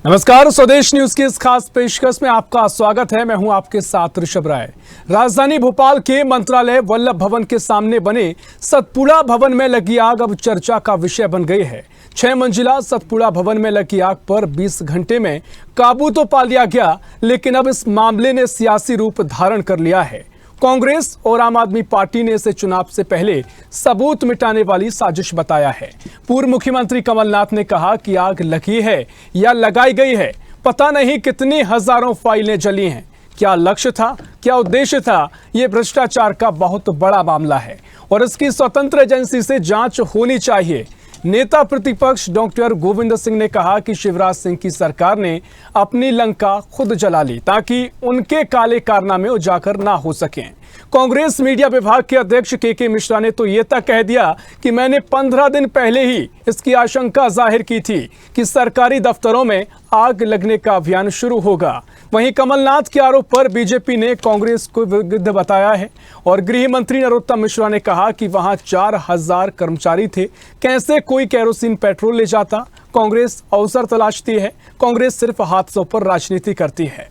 नमस्कार, स्वदेश न्यूज की इस खास पेशकश में आपका स्वागत है। मैं हूं आपके साथ ऋषभ राय। राजधानी भोपाल के मंत्रालय वल्लभ भवन के सामने बने सतपुड़ा भवन में लगी आग अब चर्चा का विषय बन गई है। 6 मंजिला सतपुड़ा भवन में लगी आग पर 20 घंटे में काबू तो पा लिया गया, लेकिन अब इस मामले ने सियासी रूप धारण कर लिया है। कांग्रेस और आम आदमी पार्टी ने इसे चुनाव से पहले सबूत मिटाने वाली साजिश बताया है। पूर्व मुख्यमंत्री कमलनाथ ने कहा कि आग लगी है या लगाई गई है, पता नहीं कितनी हजारों फाइलें जली हैं। क्या लक्ष्य था, क्या उद्देश्य था, ये भ्रष्टाचार का बहुत बड़ा मामला है और इसकी स्वतंत्र एजेंसी से जांच होनी चाहिए। नेता प्रतिपक्ष डॉक्टर गोविंद सिंह ने कहा कि शिवराज सिंह की सरकार ने अपनी लंका खुद जला ली ताकि उनके काले कारनामे उजागर ना हो सकें। कांग्रेस मीडिया विभाग के अध्यक्ष के मिश्रा ने तो ये तक कह दिया कि मैंने 15 दिन पहले ही इसकी आशंका जाहिर की थी कि सरकारी दफ्तरों में आग लगने का अभियान शुरू होगा। वहीं कमलनाथ के आरोप पर बीजेपी ने कांग्रेस को विरुद्ध बताया है और गृह मंत्री नरोत्तम मिश्रा ने कहा कि वहां 4000 कर्मचारी थे, कैसे कोई केरोसिन पेट्रोल ले जाता। कांग्रेस अवसर तलाशती है, कांग्रेस सिर्फ हादसों पर राजनीति करती है।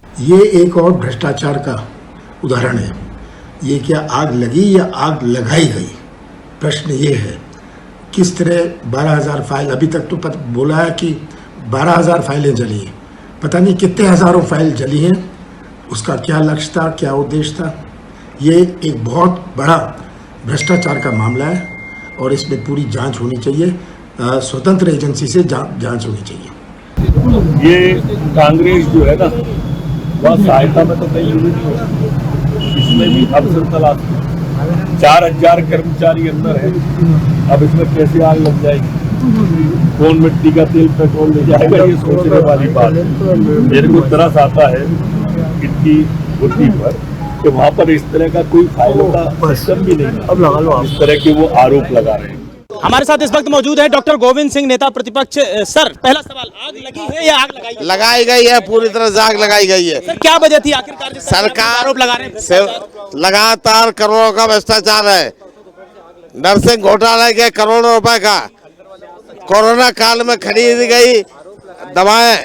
ये एक और भ्रष्टाचार का उदाहरण है। ये क्या आग लगी या आग लगाई गई, प्रश्न ये है। किस तरह 12,000 फाइल, अभी तक तो बोला है कि 12,000 फाइलें जली हैं, पता नहीं कितने हजारों फाइल जली हैं। उसका क्या लक्ष्य था, क्या उद्देश्य था, ये एक बहुत बड़ा भ्रष्टाचार का मामला है और इसमें पूरी जांच होनी चाहिए, स्वतंत्र एजेंसी से जांच होनी चाहिए। ये कांग्रेस जो है ना, वह सहायता में तो नहीं हुई, इसमें भी अवसर तलाश। 4000 कर्मचारी अंदर है, अब इसमें कैसे आग लग जाएगी, कौन मिट्टी का तेल पेट्रोल ले जाएगा, ये सोचने वाली बात है। मेरे को तरस आता है इनकी बुद्धि पर कि वहाँ पर इस तरह का कोई फाइलों का सिस्टम भी नहीं है। अब लगा लो, इस तरह के वो आरोप लगा रहे हैं। हमारे साथ इस वक्त मौजूद है डॉक्टर गोविंद सिंह, नेता प्रतिपक्ष। सर, पहला सवाल, आग लगी है या आग लगाई गई? लगाई गई है, पूरी तरह से आग लगाई गई है। सर, क्या वजह थी आखिरकार सरकार आरोप लगा रहे हैं? लगातार करोड़ों का भ्रष्टाचार है। नर्सिंग घोटाला के करोड़ों रुपए का, कोरोना काल में खरीदी गई दवाएं,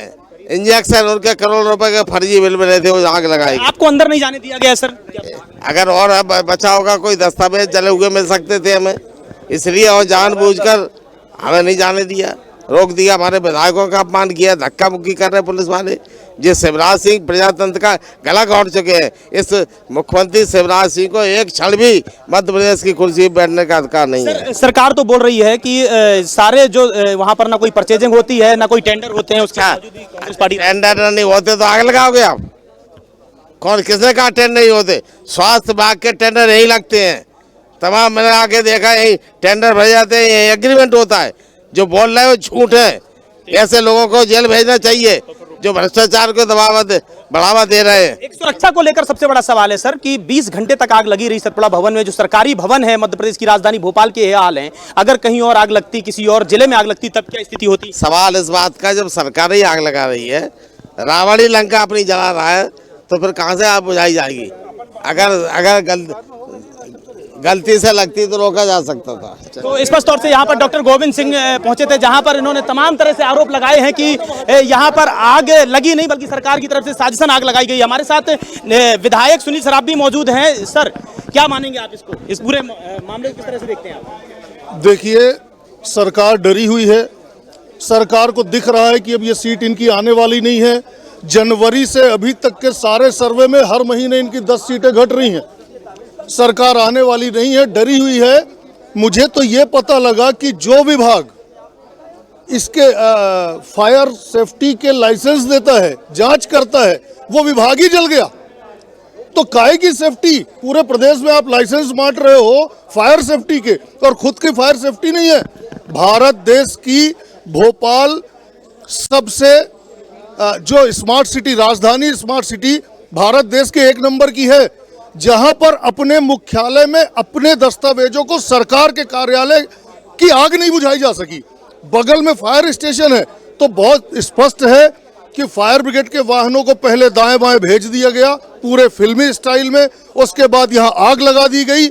इंजेक्शन, उनके करोड़ों रुपए के फर्जी बिल मिले थे, वो आग लगाई। आपको अंदर नहीं जाने दिया गया सर? अगर और बचा होगा कोई दस्तावेज जले हुए मिल सकते थे हमें, इसलिए और जानबूझकर हमें नहीं जाने दिया, रोक दिया। हमारे विधायकों का अपमान किया, धक्का मुक्की कर रहे पुलिस वाले। जिस शिवराज सिंह प्रजातंत्र का गला घोंट चुके हैं, इस मुख्यमंत्री शिवराज सिंह को एक क्षण भी मध्य प्रदेश की कुर्सी पर बैठने का अधिकार नहीं है। सरकार तो बोल रही है कि सारे जो वहाँ पर ना कोई परचेजिंग होती है, ना कोई टेंडर होते हैं, उसके कांग्रेस पार्टी टेंडर नहीं होते तो आग लगाओगे आप? कौन, किसने कहा टेंडर नहीं होते? स्वास्थ्य विभाग के टेंडर यही लगते हैं, तमाम मैंने आके देखा, यही टेंडर भर जाते हैं, यही एग्रीमेंट होता है। जो बोल रहे हैं वो झूठ है। ऐसे लोगों को जेल भेजना चाहिए जो भ्रष्टाचार को बढ़ावा दे रहे हैं। एक सुरक्षा को लेकर सबसे बड़ा सवाल है सर कि 20 घंटे तक आग लगी रही सतपुड़ा भवन में, जो सरकारी भवन है मध्य प्रदेश की राजधानी भोपाल के ये हाल है। अगर कहीं और आग लगती, किसी और जिले में आग लगती, तब क्या स्थिति होती? सवाल इस बात का, जब सरकार ही आग लगा रही है, रावण ही लंका अपनी जला रहा है, तो फिर कहां से आग बुझाई जाएगी? अगर गलती से लगती तो रोका जा सकता था। तो स्पष्ट तौर से यहाँ पर डॉक्टर गोविंद सिंह पहुंचे थे, जहां पर इन्होंने तमाम तरह से आरोप लगाए हैं कि यहाँ पर आग लगी नहीं बल्कि सरकार की तरफ से साजिशन आग लगाई गई। हमारे साथ विधायक सुनील सराबी मौजूद हैं। सर, क्या मानेंगे आप इसको, इस पूरे मामले को किस तरह से देखते हैं आप? देखिए, सरकार डरी हुई है। सरकार को दिख रहा है कि अब ये सीट इनकी आने वाली नहीं है। जनवरी से अभी तक के सारे सर्वे में हर महीने इनकी 10 सीटें घट रही हैं। सरकार आने वाली नहीं है, डरी हुई है। मुझे तो ये पता लगा कि जो विभाग इसके फायर सेफ्टी के लाइसेंस देता है, जांच करता है, वो विभाग ही जल गया। तो काहे की सेफ्टी? पूरे प्रदेश में आप लाइसेंस बांट रहे हो फायर सेफ्टी के, और खुद की फायर सेफ्टी नहीं है। भारत देश की भोपाल सबसे जो स्मार्ट सिटी, राजधानी स्मार्ट सिटी भारत देश के 1 नंबर की है, जहां पर अपने मुख्यालय में अपने दस्तावेजों को सरकार के कार्यालय की आग नहीं बुझाई जा सकी। बगल में फायर स्टेशन है, तो बहुत स्पष्ट है कि फायर ब्रिगेड के वाहनों को पहले दाएं बाएं भेज दिया गया पूरे फिल्मी स्टाइल में, उसके बाद यहां आग लगा दी गई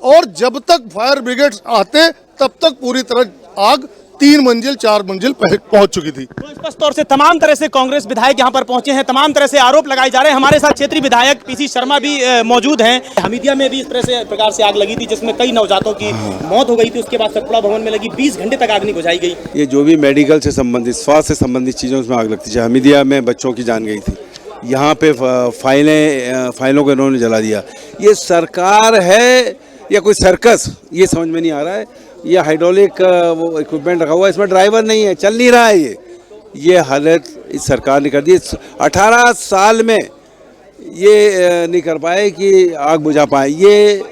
और जब तक फायर ब्रिगेड आते तब तक पूरी तरह आग 3 मंजिल 4 मंजिल पहुंच चुकी थी। तो स्पष्ट तौर से तमाम तरह से कांग्रेस विधायक यहां पर पहुंचे हैं, तमाम तरह से आरोप लगाए जा रहे हैं। हमारे साथ क्षेत्रीय विधायक पीसी शर्मा भी मौजूद हैं। हमीदिया में भी इस तरह से प्रकार से आग लगी थी जिसमें कई नवजातों की मौत हो गई थी। उसके बाद सतपुड़ा भवन में लगी 20 घंटे तक आग नहीं बुझाई गई। ये जो भी मेडिकल से संबंधित, स्वास्थ्य से संबंधित चीज़ों उसमें आग लगती है। हमीदिया में बच्चों की जान गई थी, यहाँ पे फाइलों को इन्होंने जला दिया। ये सरकार है या कोई सर्कस, ये समझ में नहीं आ रहा है। ये हाइड्रोलिक वो इक्विपमेंट रखा हुआ है, इसमें ड्राइवर नहीं है, चल नहीं रहा है। ये हालत इस सरकार ने कर दी। 18 साल में ये नहीं कर पाए कि आग बुझा पाए। ये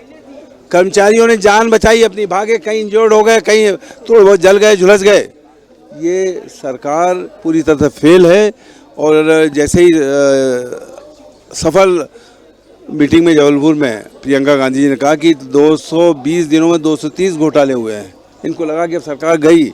कर्मचारियों ने जान बचाई अपनी, भागे, कहीं इंजर्ड हो गए, कहीं थोड़े बहुत जल गए, झुलस गए। ये सरकार पूरी तरह से फेल है। और जैसे ही सफल मीटिंग में जबलपुर में प्रियंका गांधी जी ने कहा कि 220 दिनों में 230 घोटाले हुए हैं, इनको लगा कि अब सरकार गई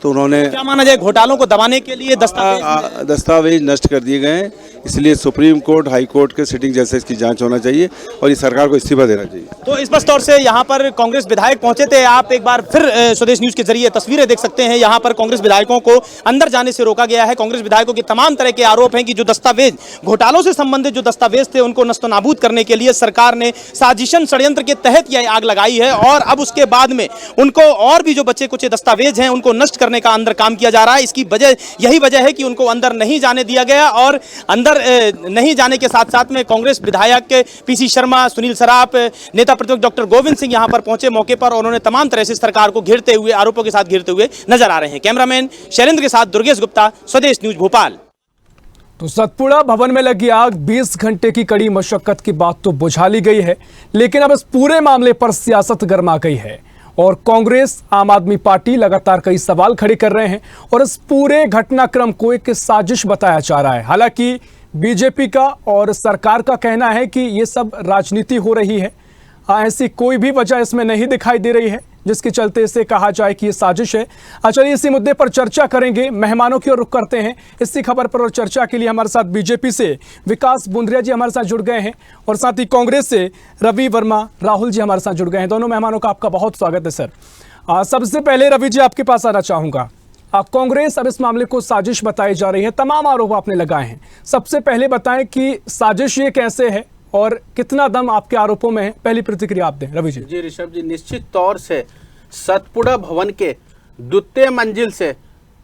तो उन्होंने क्या माना जाए, घोटालों को दबाने के लिए दस्तावेज नष्ट कर दिए गए हैं। इसलिए सुप्रीम कोर्ट, हाई कोर्ट के सिटिंग जजेस की जांच होना चाहिए और ये सरकार को इस्तीफा देना चाहिए। तो स्पष्ट तौर से यहाँ पर कांग्रेस विधायक पहुंचे थे। आप एक बार फिर स्वदेश न्यूज के जरिए तस्वीरें देख सकते हैं। यहाँ पर कांग्रेस विधायकों को अंदर जाने से रोका गया है। कांग्रेस विधायकों के तमाम तरह के आरोप हैं कि जो दस्तावेज, घोटालों से संबंधित जो दस्तावेज थे उनको नस्तनाबूद करने के लिए सरकार ने साजिशन षड्यंत्र के तहत यह आग लगाई है और अब उसके बाद में उनको और भी जो बचे कुछ दस्तावेज हैं उनको नष्ट करने का अंदर काम किया जा रहा है। इसकी वजह यही वजह है कि उनको अंदर नहीं जाने दिया गया और अंदर नहीं जाने के साथ साथ में कांग्रेस विधायक पीसी शर्मा, सुनील सराफ, नेता प्रतिपक्ष डॉक्टर गोविंद सिंह यहां पर पहुंचे मौके पर। उन्होंने तमाम तरह से सरकार को घेरते हुए, आरोपों के साथ घेरते हुए नजर आ रहे हैं। कैमरामैन शैलेंद्र के साथ दुर्गेश गुप्ता, स्वदेश न्यूज भोपाल। तो सतपुड़ा भवन में लगी आग 20 घंटे की कड़ी मशक्कत की बात तो बुझा ली गई है, लेकिन अब इस पूरे मामले पर सियासत गर्मा गई है और कांग्रेस, आम आदमी पार्टी लगातार कई सवाल खड़े कर रहे हैं और इस पूरे घटनाक्रम को एक साजिश बताया जा रहा है। हालांकि बीजेपी का और सरकार का कहना है कि ये सब राजनीति हो रही है, ऐसी कोई भी वजह इसमें नहीं दिखाई दे रही है जिसके चलते इसे कहा जाए कि ये साजिश है। चलिए इसी मुद्दे पर चर्चा करेंगे। मेहमानों की ओर रुख करते हैं इसी खबर पर और चर्चा के लिए हमारे साथ बीजेपी से विकास बुंद्रिया जी हमारे साथ जुड़ गए हैं और साथ ही कांग्रेस से रवि वर्मा, राहुल जी हमारे साथ जुड़ गए हैं। दोनों मेहमानों का आपका बहुत स्वागत है सर। सबसे पहले रवि जी आपके पास आना चाहूंगा। कांग्रेस अब इस मामले को साजिश बताई जा रही है, तमाम आरोप आपने लगाए हैं। सबसे पहले बताएं कि साजिश ये कैसे है और कितना दम आपके आरोपों में है, पहली प्रतिक्रिया आप दें रवि जी। जी ऋषभ जी, निश्चित तौर से सतपुड़ा भवन के द्वितीय मंजिल से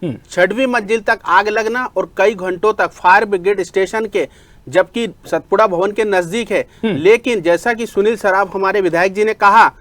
6वीं मंजिल तक आग लगना और कई घंटों तक फायर ब्रिगेड स्टेशन के, जबकि सतपुड़ा भवन के नजदीक है, लेकिन जैसा कि सुनील सराफ हमारे विधायक जी ने कहा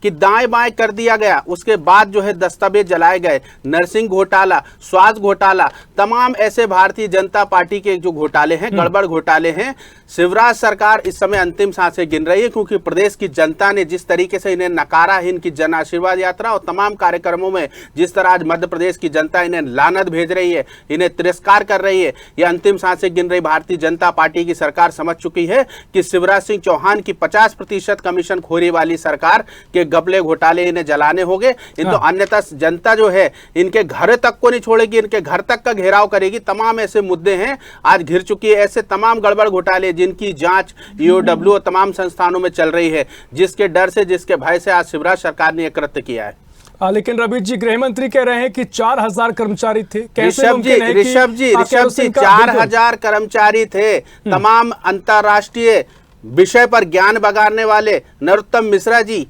कि दाएं बाएं कर दिया गया, उसके बाद जो है दस्तावेज जलाए गए। नर्सिंग घोटाला, स्वास्थ्य घोटाला, तमाम ऐसे भारतीय जनता पार्टी के जो घोटाले हैं, गड़बड़ घोटाले हैं। शिवराज सरकार इस समय अंतिम सांसें गिन रही है क्योंकि प्रदेश की जनता ने जिस तरीके से इन्हें नकारा है, इनकी जन आशीर्वाद यात्रा और तमाम कार्यक्रमों में जिस तरह आज मध्य प्रदेश की जनता इन्हें लानत भेज रही है, इन्हें तिरस्कार कर रही है, यह अंतिम सांसें गिन रही भारतीय जनता पार्टी की सरकार समझ चुकी है कि शिवराज सिंह चौहान की 50% कमीशन खोरी वाली सरकार के गबले घोटाले इन्हें जलाने होंगे। तो अन्यथा जनता जो है इनके घर तक को नहीं छोड़ेगी, इनके घर तक का घेराव करेगी। तमाम ऐसे मुद्दे हैं आज घिर चुकी है, ऐसे तमाम गड़बड़ घोटाले जिनकी जांच ईओडब्ल्यू और तमाम संस्थानों में चल रही है, जिसके डर से, जिसके भय से आज शिवराज सरकार ने यह कृत्य किया है। लेकिन रवि जी, गृह मंत्री कह रहे हैं कि 4000 कर्मचारी थे। ऋषभ जी 4000 कर्मचारी थे। तमाम अंतरराष्ट्रीय विषय पर ज्ञान बगाड़ने वाले नरोत्तम मिश्रा जी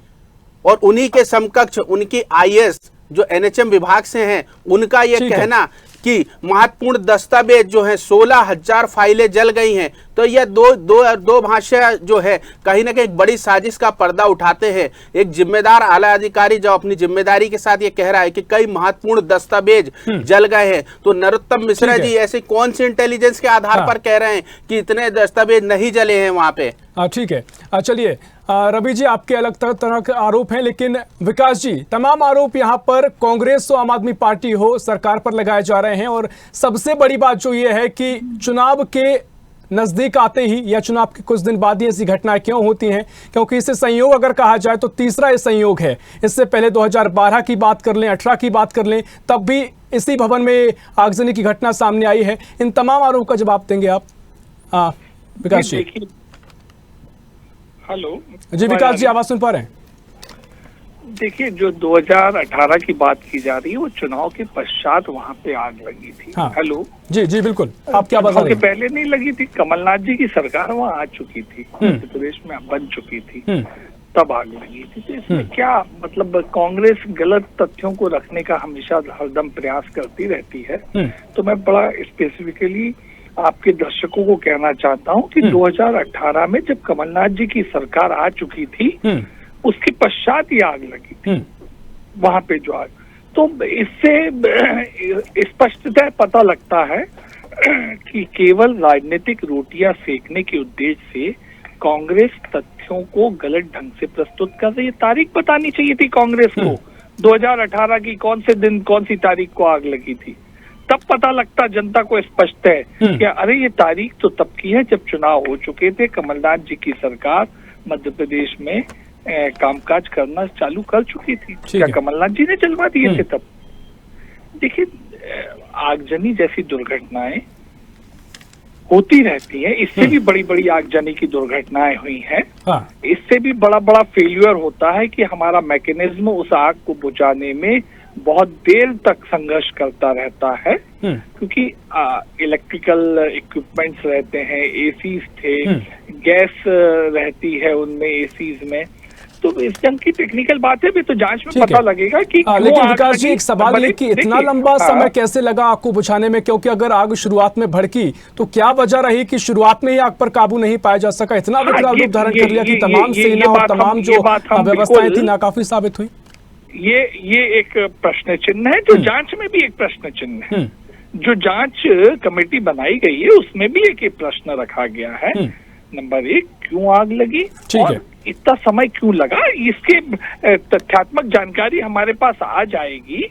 और उन्हीं के समकक्ष उनकी आईएएस जो एनएचएम विभाग से हैं, उनका यह कहना कि महत्वपूर्ण दस्तावेज जो है 16,000 फाइलें जल गई हैं। तो यह दो भाष्य जो है कहीं ना कहीं एक बड़ी साजिश का पर्दा उठाते हैं। एक जिम्मेदार आला अधिकारी जो अपनी जिम्मेदारी के साथ ये कह रहा है कि कई महत्वपूर्ण दस्तावेज जल गए हैं, तो नरोत्तम मिश्रा जी ऐसे कौन सी इंटेलिजेंस के आधार पर कह रहे हैं कि इतने दस्तावेज नहीं जले हैं वहां पे? ठीक है, चलिए रवि जी, आपके अलग तरह के आरोप हैं, लेकिन विकास जी, तमाम आरोप यहाँ पर कांग्रेस हो, आम आदमी पार्टी हो, सरकार पर लगाए जा रहे हैं। और सबसे बड़ी बात जो ये है कि चुनाव के नजदीक आते ही या चुनाव के कुछ दिन बाद ही ऐसी घटनाएं क्यों होती हैं? क्योंकि इसे संयोग अगर कहा जाए तो तीसरा ये संयोग है। इससे पहले 2012 की बात कर लें, 18 की बात कर लें, तब भी इसी भवन में आगजनी की घटना सामने आई है। इन तमाम आरोप का जवाब देंगे आप विकास जी? हेलो जी विकास जी, आवाज सुन पा रहे हैं? देखिए, जो 2018 की बात की जा रही है वो चुनाव के पश्चात वहाँ पे आग लगी थी। हाँ। हेलो जी जी बिल्कुल, आप क्या बता चुनाव रहे के हैं? पहले नहीं लगी थी, कमलनाथ जी की सरकार वहाँ आ चुकी थी, मध्य प्रदेश में बन चुकी थी, तब आग लगी थी। तो इसमें क्या मतलब, कांग्रेस गलत तथ्यों को रखने का हमेशा हरदम प्रयास करती रहती है। तो मैं बड़ा स्पेसिफिकली आपके दर्शकों को कहना चाहता हूँ कि 2018 में जब कमलनाथ जी की सरकार आ चुकी थी, उसके पश्चात ही आग लगी थी वहां पे जो आग। तो इससे स्पष्टतः पता लगता है कि केवल राजनीतिक रोटियां सेकने के उद्देश्य से कांग्रेस तथ्यों को गलत ढंग से प्रस्तुत कर रही है। तारीख बतानी चाहिए थी कांग्रेस को, 2018 की कौन से दिन कौन सी तारीख को आग लगी थी, तब पता लगता जनता को स्पष्ट है कि अरे ये तारीख तो तब की है जब चुनाव हो चुके थे, कमलनाथ जी की सरकार मध्य प्रदेश में कामकाज करना चालू कर चुकी थी। क्या कमलनाथ जी ने चलवा दिए थे तब? देखिए, आगजनी जैसी दुर्घटनाएं होती रहती हैं, इससे भी बड़ी बड़ी आगजनी की दुर्घटनाएं हुई हैं। इससे भी बड़ा बड़ा फेल्यूर होता है कि हमारा मैकेनिज्म उस आग को बुझाने में बहुत देर तक संघर्ष करता रहता है, क्योंकि इलेक्ट्रिकल इक्विपमेंट्स रहते हैं, एसीज थे, गैस रहती है उनमें एसीज में। तो इस जंग की टेक्निकल बात है, भी तो जांच में पता लगेगा कि लेकिन विकास जी, एक सवाल है कि इतना लंबा समय कैसे लगा आग को बुझाने में? क्योंकि अगर आग शुरुआत में भड़की तो क्या वजह रही कि शुरुआत में ही आग पर काबू नहीं पाया जा सका? इतना विकराल रूप धारण कर लिया कि तमाम सेना और तमाम जो व्यवस्थाएं थी नाकाफी साबित हुई। ये एक प्रश्न चिन्ह है, जो जांच में भी एक प्रश्न चिन्ह है। जो जांच कमेटी बनाई गई है उसमें भी एक प्रश्न रखा गया है। नंबर 1, क्यों आग लगी और इतना समय क्यों लगा, इसके तथ्यात्मक जानकारी हमारे पास आ जाएगी।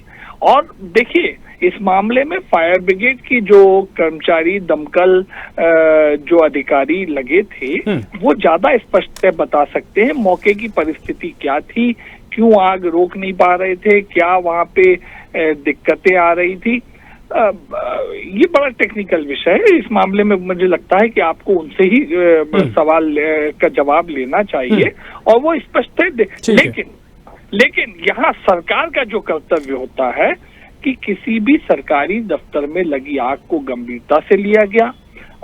और देखिए, इस मामले में फायर ब्रिगेड की जो कर्मचारी, दमकल जो अधिकारी लगे थे, वो ज्यादा स्पष्ट बता सकते हैं मौके की परिस्थिति क्या थी, क्यों आग रोक नहीं पा रहे थे, क्या वहां पे दिक्कतें आ रही थी। ये बड़ा टेक्निकल विषय है। इस मामले में मुझे लगता है कि आपको उनसे ही सवाल का जवाब लेना चाहिए और वो स्पष्ट है। लेकिन यहाँ सरकार का जो कर्तव्य होता है कि किसी भी सरकारी दफ्तर में लगी आग को गंभीरता से लिया गया।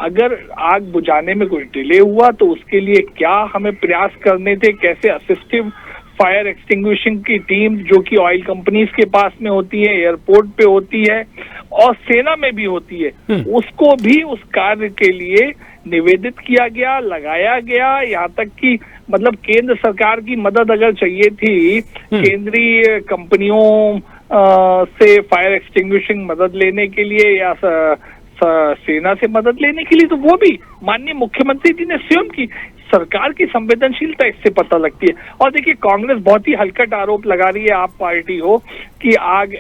अगर आग बुझाने में कुछ डिले हुआ तो उसके लिए क्या हमें प्रयास करने थे, कैसे असिस्टिव फायर एक्सटिंग्विशिंग की टीम जो कि ऑयल कंपनीज के पास में होती है, एयरपोर्ट पे होती है और सेना में भी होती है, उसको भी उस कार्य के लिए निवेदित किया गया, लगाया गया। यहाँ तक कि मतलब केंद्र सरकार की मदद अगर चाहिए थी, केंद्रीय कंपनियों से फायर एक्सटिंग्विशिंग मदद लेने के लिए या सेना से मदद लेने के लिए, तो वो भी माननीय मुख्यमंत्री जी ने स्वयं की। सरकार की संवेदनशीलता इससे पता लगती है। और देखिए, कांग्रेस बहुत ही हल्कट आरोप लगा रही है, आप पार्टी हो, कि आग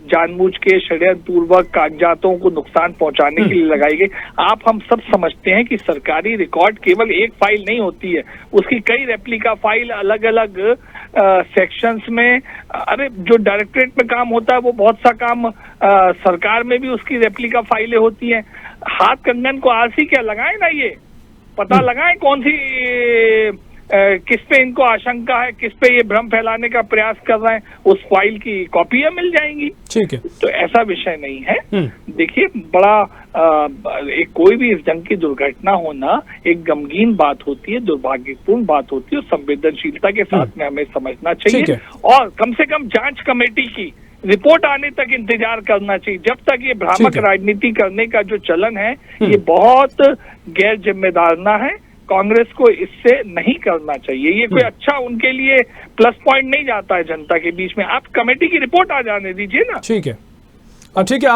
जानबूझ के षड्यंत्रपूर्वक कागजातों को नुकसान पहुंचाने के लिए लगाई गई। आप हम सब समझते हैं कि सरकारी रिकॉर्ड केवल एक फाइल नहीं होती है, उसकी कई रेप्लिका फाइल अलग अलग सेक्शंस में। अरे जो डायरेक्टरेट में काम होता है वो बहुत सा काम सरकार में भी उसकी रेप्लिका फाइलें होती हैं। हाथ कंगन को आरसी क्या लगाए ना, ये पता लगाएं कौन सी किस पे इनको आशंका है, किस पे ये भ्रम फैलाने का प्रयास कर रहे हैं, उस फाइल की कॉपियां मिल जाएंगी। ठीक है, तो ऐसा विषय नहीं है। देखिए, बड़ा एक कोई भी इस जंग की दुर्घटना होना एक गमगीन बात होती है, दुर्भाग्यपूर्ण बात होती है, और संवेदनशीलता के साथ में हमें समझना चाहिए। और कम से कम जांच कमेटी की रिपोर्ट आने तक इंतजार करना चाहिए। जब तक ये भ्रामक राजनीति करने का जो चलन है, ये बहुत गैर जिम्मेदाराना है। कांग्रेस को इससे नहीं करना चाहिए। ये कोई अच्छा उनके लिए प्लस पॉइंट नहीं जाता है जनता के बीच में। आप कमेटी की रिपोर्ट आ जाने दीजिए ना। ठीक है, ठीक है,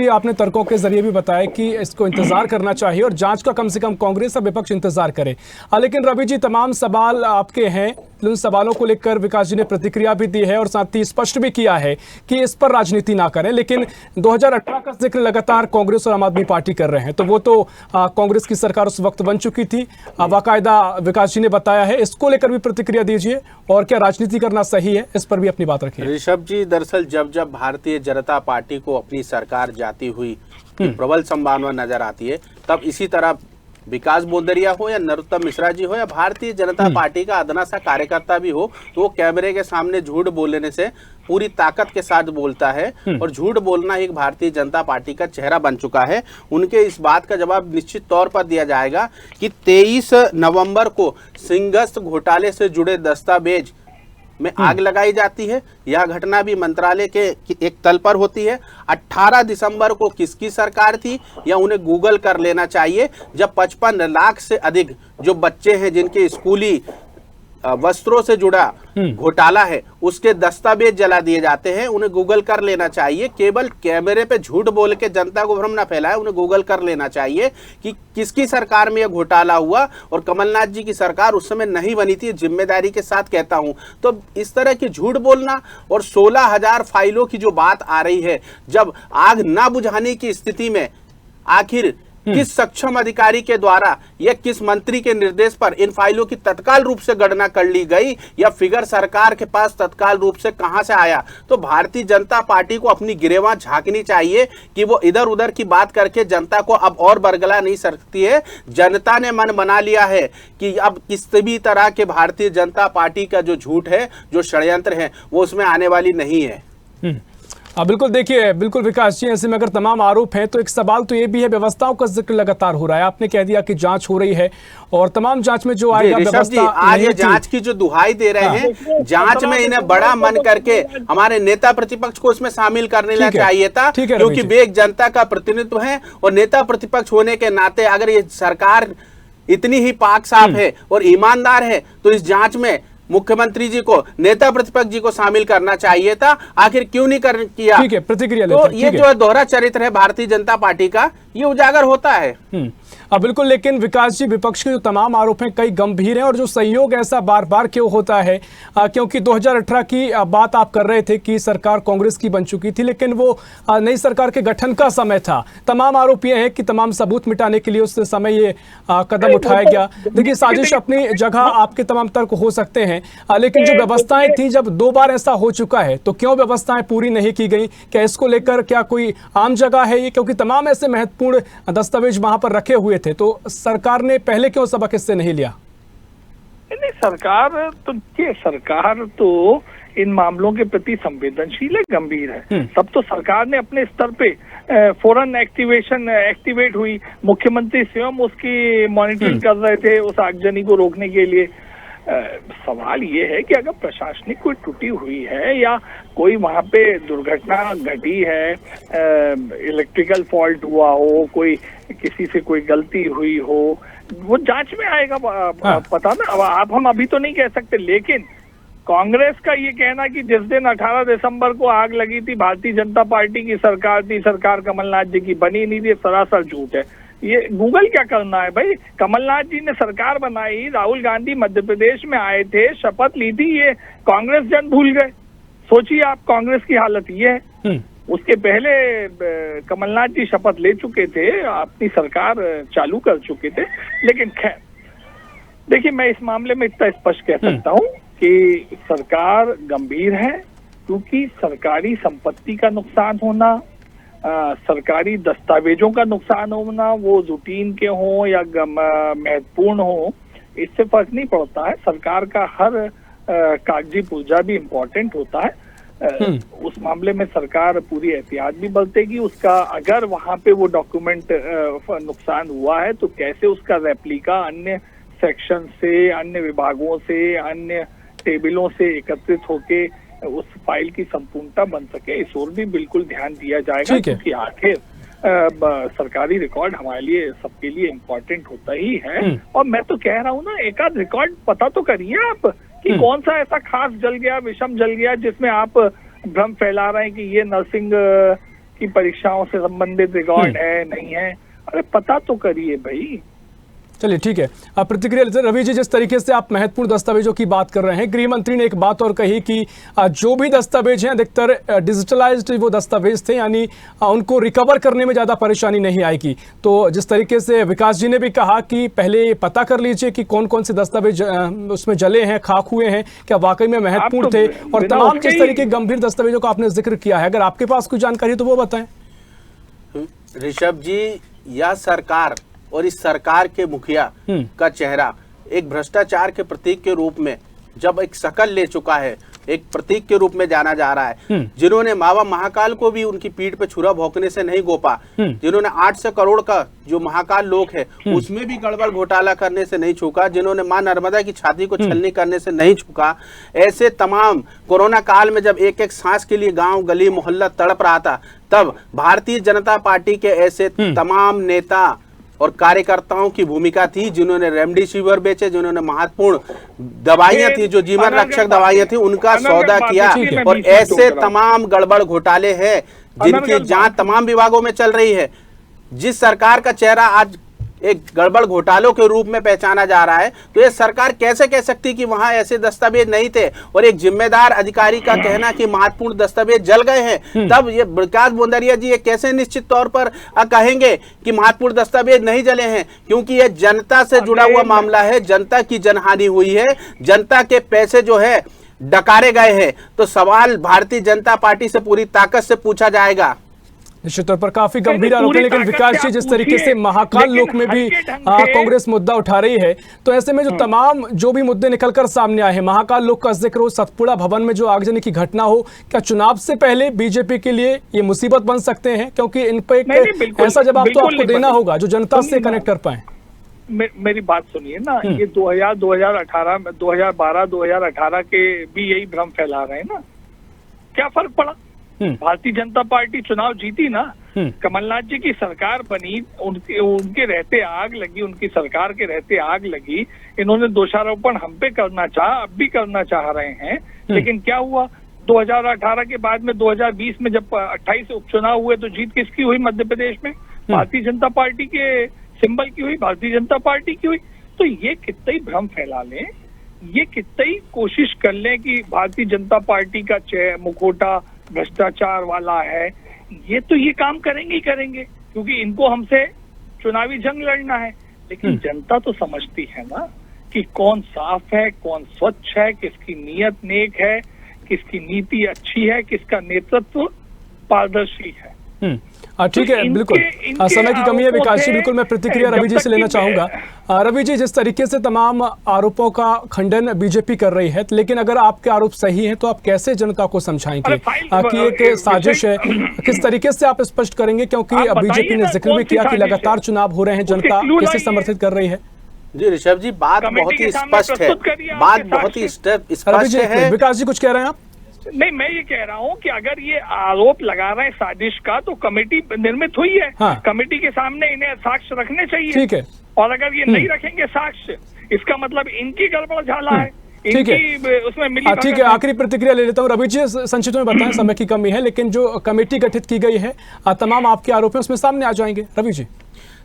आपने तर्कों के जरिए भी बताया कि इसको इंतजार करना चाहिए और जांच का कम से कम कांग्रेस और विपक्ष इंतजार करे। लेकिन रवि जी, तमाम सवाल आपके हैं, उन सवालों को लेकर विकास जी ने प्रतिक्रिया भी दी है और साथ ही स्पष्ट भी किया है कि इस पर राजनीति ना करें। लेकिन 2018 का जिक्र लगातार कांग्रेस और आम आदमी पार्टी कर रहे हैं, तो वो तो कांग्रेस की सरकार उस वक्त बन चुकी थी, बाकायदा विकास जी ने बताया है। इसको लेकर भी प्रतिक्रिया दीजिए, और क्या राजनीति करना सही है, इस पर भी अपनी बात रखिए। ऋषभ जी, दरअसल जब भारतीय जनता पार्टी को अपनी सरकार जाती हुई प्रबल संभावना नजर आती है, तब इसी तरह विकास बोदरिया हो या नरोत्तम मिश्रा जी हो या भारतीय जनता पार्टी का अदना सा कार्यकर्ता भी हो, तो वो कैमरे के सामने झूठ बोलने से पूरी ताकत के साथ बोलता है और झूठ बोलना एक भारतीय जनता पार्टी का चेहरा बन चुका है। उनके इस बात का जवाब निश्चित तौर पर दिया जाएगा कि 23 नवंबर को सिंगस्त घोटाले से जुड़े दस्तावेज में आग लगाई जाती है। यह घटना भी मंत्रालय के एक तल पर होती है। 18 दिसंबर को किसकी सरकार थी, या उन्हें गूगल कर लेना चाहिए, जब 55 लाख से अधिक जो बच्चे हैं जिनके स्कूली वस्त्रों से जुड़ा घोटाला है, उसके दस्तावेज जला दिए जाते हैं। उन्हें गूगल कर लेना चाहिए। केवल कैमरे पे झूठ बोल के जनता को भ्रम न फैलाए, उन्हें गूगल कर लेना चाहिए कि किसकी सरकार में यह घोटाला हुआ और कमलनाथ जी की सरकार उस समय नहीं बनी थी। जिम्मेदारी के साथ कहता हूं। तो इस तरह की झूठ बोलना और 16,000 फाइलों की जो बात आ रही है, जब आग ना बुझाने की स्थिति में आखिर किस सक्षम अधिकारी के द्वारा या किस मंत्री के निर्देश पर इन फाइलों की तत्काल रूप से गणना कर ली गई, या फिगर सरकार के पास तत्काल रूप से कहां से आया, तो भारतीय जनता पार्टी को अपनी गिरेबां झांकनी चाहिए कि वो इधर उधर की बात करके जनता को अब और बरगला नहीं सकती है। जनता ने मन बना लिया है कि अब किसी भी तरह के भारतीय जनता पार्टी का जो झूठ है, जो षड्यंत्र है, वो उसमें आने वाली नहीं है। बिल्कुल, देखिए, बिल्कुल विकास जी, ऐसे में अगर तमाम आरोप हैं तो एक सवाल तो ये भी है, व्यवस्थाओं का जिक्र लगातार हो रहा है। आपने कह दिया कि जांच हो रही है और तमाम जांच में जो आएगा व्यवस्था आज ये जांच की जो दुहाई दे रहे हैं, जांच में इन्हें बड़ा मन करके हमारे नेता प्रतिपक्ष को इसमें शामिल करने चाहिए था, क्योंकि वे एक जनता का प्रतिनिधित्व है और नेता प्रतिपक्ष होने के नाते अगर ये सरकार इतनी ही पाक साफ है और ईमानदार है, तो इस जांच में मुख्यमंत्री जी को, नेता प्रतिपक्ष जी को शामिल करना चाहिए था। आखिर क्यों नहीं किया? ठीक है, प्रतिक्रिया तो ये जो दोहरा चरित्र है भारतीय जनता पार्टी का, ये उजागर होता है। बिल्कुल, लेकिन विकास जी, विपक्ष के जो तमाम आरोप हैं कई गंभीर हैं, और जो सहयोग ऐसा बार बार क्यों होता है? क्योंकि 2018 की बात आप कर रहे थे कि सरकार कांग्रेस की बन चुकी थी, लेकिन वो नई सरकार के गठन का समय था। तमाम आरोप ये है कि तमाम सबूत मिटाने के लिए उस समय ये कदम उठाया गया। देखिए, साजिश अपनी जगह, आपके तमाम तर्क हो सकते हैं, लेकिन जो व्यवस्थाएं थी, जब 2 बार ऐसा हो चुका है तो क्यों व्यवस्थाएं पूरी नहीं की गई? क्या इसको लेकर क्या कोई आम जगह है ये? क्योंकि तमाम ऐसे महत्वपूर्ण दस्तावेज वहां पर रखे हुए थे, तो सरकार ने पहले क्यों सबक इससे नहीं लिया? नहीं, सरकार तो इन मामलों के प्रति संवेदनशील है, गंभीर है। तब तो सरकार ने अपने स्तर पे फौरन एक्टिवेट हुई। मुख्यमंत्री स्वयं उसकी मॉनिटरिंग कर रहे थे उस आगजनी को रोकने के लिए। सवाल ये है कि अगर प्रशासनिक कोई त्रुटि हुई है या कोई वहां पे दुर्घटना घटी है, इलेक्ट्रिकल फॉल्ट हुआ हो, कोई किसी से कोई गलती हुई हो, वो जांच में आएगा पता ना। अब हम अभी तो नहीं कह सकते, लेकिन कांग्रेस का ये कहना कि जिस दिन 18 दिसंबर को आग लगी थी भारतीय जनता पार्टी की सरकार थी, सरकार कमलनाथ जी की बनी नहीं थी, सरासर झूठ है। ये गूगल क्या करना है भाई? कमलनाथ जी ने सरकार बनाई, राहुल गांधी मध्य प्रदेश में आए थे, शपथ ली थी, ये कांग्रेस जन भूल गए। सोचिए आप, कांग्रेस की हालत ये है। उसके पहले कमलनाथ जी शपथ ले चुके थे, अपनी सरकार चालू कर चुके थे। लेकिन खैर, देखिए, मैं इस मामले में इतना स्पष्ट कह सकता हूँ कि सरकार गंभीर है, क्योंकि सरकारी संपत्ति का नुकसान होना, सरकारी दस्तावेजों का नुकसान होना, वो रूटीन के हों या महत्वपूर्ण हो, इससे फर्क नहीं पड़ता है। सरकार का हर कागजी पुर्जा भी इम्पोर्टेंट होता है। उस मामले में सरकार पूरी एहतियात भी बरतेगी। उसका अगर वहां पे वो डॉक्यूमेंट नुकसान हुआ है तो कैसे उसका रेप्लिका अन्य सेक्शन से, अन्य विभागों से, अन्य टेबलों से एकत्रित होके उस फाइल की संपूर्णता बन सके, इस ओर भी बिल्कुल ध्यान दिया जाएगा, क्योंकि आखिर सरकारी रिकॉर्ड हमारे लिए, सबके लिए इम्पोर्टेंट होता ही है। और मैं तो कह रहा हूँ ना, एक आध रिकॉर्ड पता तो करिए आप कि कौन सा ऐसा खास जल गया, विषम जल गया, जिसमें आप भ्रम फैला रहे हैं कि ये नर्सिंग की परीक्षाओं से संबंधित रिकॉर्ड है, नहीं है। अरे पता तो करिए भाई। चलिए, ठीक है। प्रतिक्रिया रवि जी, जिस तरीके से आप महत्वपूर्ण दस्तावेजों की बात कर रहे हैं, गृह मंत्री ने एक बात और कही कि जो भी दस्तावेज हैं अधिकतर डिजिटलाइज्ड वो दस्तावेज थे, यानी उनको रिकवर करने में ज़्यादा परेशानी नहीं आएगी। तो जिस तरीके से विकास जी ने भी कहा कि पहले पता कर लीजिए कि कौन कौन से दस्तावेज उसमें जले हैं, खाक हुए हैं, क्या वाकई में महत्वपूर्ण थे, और तमाम जिस तरीके गंभीर दस्तावेजों का आपने जिक्र किया है, अगर आपके पास कोई जानकारी तो वो बताएं। ऋषभ जी, यह सरकार और इस सरकार के मुखिया का चेहरा एक भ्रष्टाचार के प्रतीक के रूप में जब एक शकल ले चुका है, एक प्रतीक के रूप में जाना जा रहा है, जिन्होंने मावा महाकाल को भी उनकी पीठ पे छुरा भोंकने से नहीं गोपा, जिन्होंने 800 करोड़ का जो महाकाल लोक है उसमें भी गड़बड़ घोटाला करने से नहीं चूका, जिन्होंने मां नर्मदा की छाती को छलनी करने से नहीं चूका, ऐसे तमाम कोरोना काल में जब एक एक सांस के लिए गांव गली मोहल्ला तड़प रहा था, तब भारतीय जनता पार्टी के ऐसे तमाम नेता और कार्यकर्ताओं की भूमिका थी, जिन्होंने रेमडेसिविर बेचे, जिन्होंने महत्वपूर्ण दवाइयां थी, जो जीवन रक्षक दवाइयां थी, उनका सौदा किया। और ऐसे तमाम गड़बड़ घोटाले हैं जिनकी जांच तमाम विभागों में चल रही है। जिस सरकार का चेहरा आज एक गड़बड़ घोटालों के रूप में पहचाना जा रहा है, तो ये सरकार कैसे कह सकती कि वहां ऐसे दस्तावेज नहीं थे? और एक जिम्मेदार अधिकारी का कहना कि महत्वपूर्ण दस्तावेज जल गए हैं, तब ये विकास बोंदरिया जी ये कैसे निश्चित तौर पर कहेंगे कि महत्वपूर्ण दस्तावेज नहीं जले हैं? क्योंकि ये जनता से जुड़ा हुआ मामला है, जनता की जनहानि हुई है, जनता के पैसे जो है डकारे गए हैं। तो सवाल भारतीय जनता पार्टी से पूरी ताकत से पूछा जाएगा। निश्चित तौर पर काफी गंभीर आरोप है, लेकिन विकास जी जिस तरीके से महाकाल लोक में भी कांग्रेस मुद्दा उठा रही है, तो ऐसे में जो तमाम जो भी मुद्दे निकलकर सामने आए हैं, महाकाल लोक का जिक्र हो, सतपुड़ा भवन में जो आगजनी की घटना हो, क्या चुनाव से पहले बीजेपी के लिए ये मुसीबत बन सकते हैं? क्योंकि इन पर एक ऐसा जवाब तो आपको देना होगा जो जनता से कनेक्ट कर पाए। मेरी बात सुनिए ना, ये 2018 में 2012 2018 के भी यही भ्रम फैला रहे हैं ना, क्या फर्क पड़ा? भारतीय जनता पार्टी चुनाव जीती ना, कमलनाथ जी की सरकार बनी, उनके रहते आग लगी, उनकी सरकार के रहते आग लगी। इन्होंने दोषारोपण हम पे करना चाहा, अब भी करना चाह रहे हैं, लेकिन क्या हुआ? 2018 के बाद में 2020 में जब 28 उपचुनाव हुए तो जीत किसकी हुई मध्य प्रदेश में? भारतीय जनता पार्टी के सिंबल की हुई, भारतीय जनता पार्टी की हुई। तो ये कितना ही भ्रम फैला लें, ये कितना ही कोशिश कर लें कि भारतीय जनता पार्टी का मुखौटा भ्रष्टाचार वाला है, ये तो ये काम करेंगे ही करेंगे, क्योंकि इनको हमसे चुनावी जंग लड़ना है। लेकिन जनता तो समझती है ना कि कौन साफ है, कौन स्वच्छ है, किसकी नीयत नेक है, किसकी नीति अच्छी है, किसका नेतृत्व पारदर्शी है। ठीक है, बिल्कुल समय की कमी है विकास जी, बिल्कुल मैं प्रतिक्रिया रवि जी से लेना चाहूंगा। रवि जी, जिस तरीके से तमाम आरोपों का खंडन बीजेपी कर रही है, लेकिन अगर आपके आरोप सही हैं तो आप कैसे जनता को समझाएंगे कि एक साजिश है? किस तरीके से आप स्पष्ट करेंगे? क्योंकि बीजेपी ने जिक्र भी किया कि लगातार चुनाव हो रहे हैं, जनता किसे समर्थित कर रही है? जी ऋषभ जी, बात बहुत ही स्पष्ट है, बात बहुत ही स्पष्ट है। विकास जी कुछ कह रहे हैं आप? नहीं, मैं ये कह रहा हूँ कि अगर ये आरोप लगा रहे हैं साजिश का, तो कमेटी निर्मित हुई है। हाँ। कमेटी के सामने इन्हें साक्ष्य रखने चाहिए। ठीक है। और अगर ये नहीं रखेंगे साक्ष्य, इसका मतलब इनकी गड़बड़ झाला है, इनकी उसमें मिली। ठीक है, आखिरी प्रतिक्रिया ले लेता हूँ। रवि जी संक्षिप्त में बताएं, समय की कमी है, लेकिन जो कमेटी गठित की गई है, तमाम आपके आरोप उसमें सामने आ जाएंगे। रवि जी।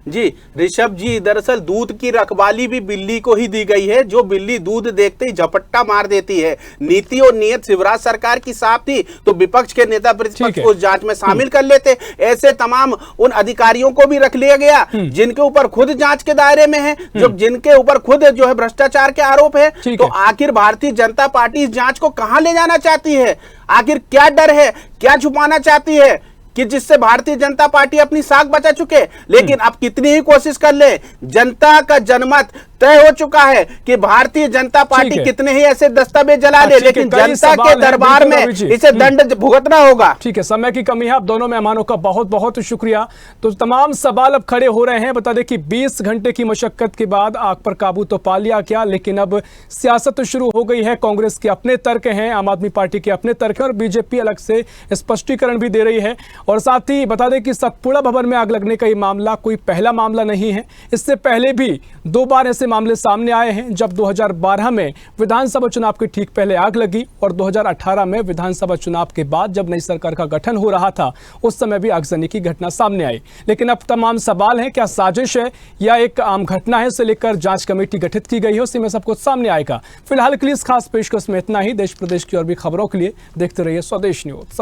जी ऋषभ जी, दरअसल दूध की रखवाली भी बिल्ली को ही दी गई है, जो बिल्ली दूध देखते ही झपट्टा मार देती है। नीति और नियत शिवराज सरकार की साफ थी, तो विपक्ष के नेता प्रतिपक्ष उस जांच में शामिल कर लेते। ऐसे तमाम उन अधिकारियों को भी रख लिया गया जिनके ऊपर खुद जांच के दायरे में है, जो जिनके ऊपर खुद जो है भ्रष्टाचार के आरोप है। तो आखिर भारतीय जनता पार्टी इस जांच को कहां ले जाना चाहती है? आखिर क्या डर है, क्या छुपाना चाहती है कि जिससे भारतीय जनता पार्टी अपनी साख बचा चुके? लेकिन अब कितनी ही कोशिश कर ले, जनता का जनमत तय हो चुका है कि भारतीय जनता पार्टी कितने ही ऐसे दस्तावेज जला दे, लेकिन जनता के दरबार में इसे दंड भुगतना होगा। ठीक है, समय की कमी है। आप दोनों मेहमानों का बहुत बहुत शुक्रिया। तो तमाम सवाल अब खड़े हो रहे हैं। बता दें कि 20 घंटे की मशक्कत के बाद आग पर काबू तो पा लिया क्या, लेकिन अब सियासत शुरू हो गई है। कांग्रेस के अपने तर्क हैं, आम आदमी पार्टी के अपने तर्क हैं, और बीजेपी अलग से स्पष्टीकरण भी दे रही है। और साथ ही बता दें कि सतपुड़ा भवन में आग लगने का ये मामला कोई पहला मामला नहीं है। इससे पहले भी 2 बार ऐसे मामले सामने आए हैं, जब 2012 में विधानसभा चुनाव के ठीक पहले आग लगी, और 2018 में विधानसभा चुनाव के बाद जब नई सरकार का गठन हो रहा था, उस समय भी आगजनी की घटना सामने आई। लेकिन अब तमाम सवाल हैं, क्या साजिश है या एक आम घटना है? इसे लेकर जांच कमेटी गठित की गई है, उसी में सब कुछ सामने आएगा। फिलहाल के लिए इस खास पेशकश में इतना ही। देश प्रदेश की और भी खबरों के लिए देखते रहिए स्वदेश न्यूज।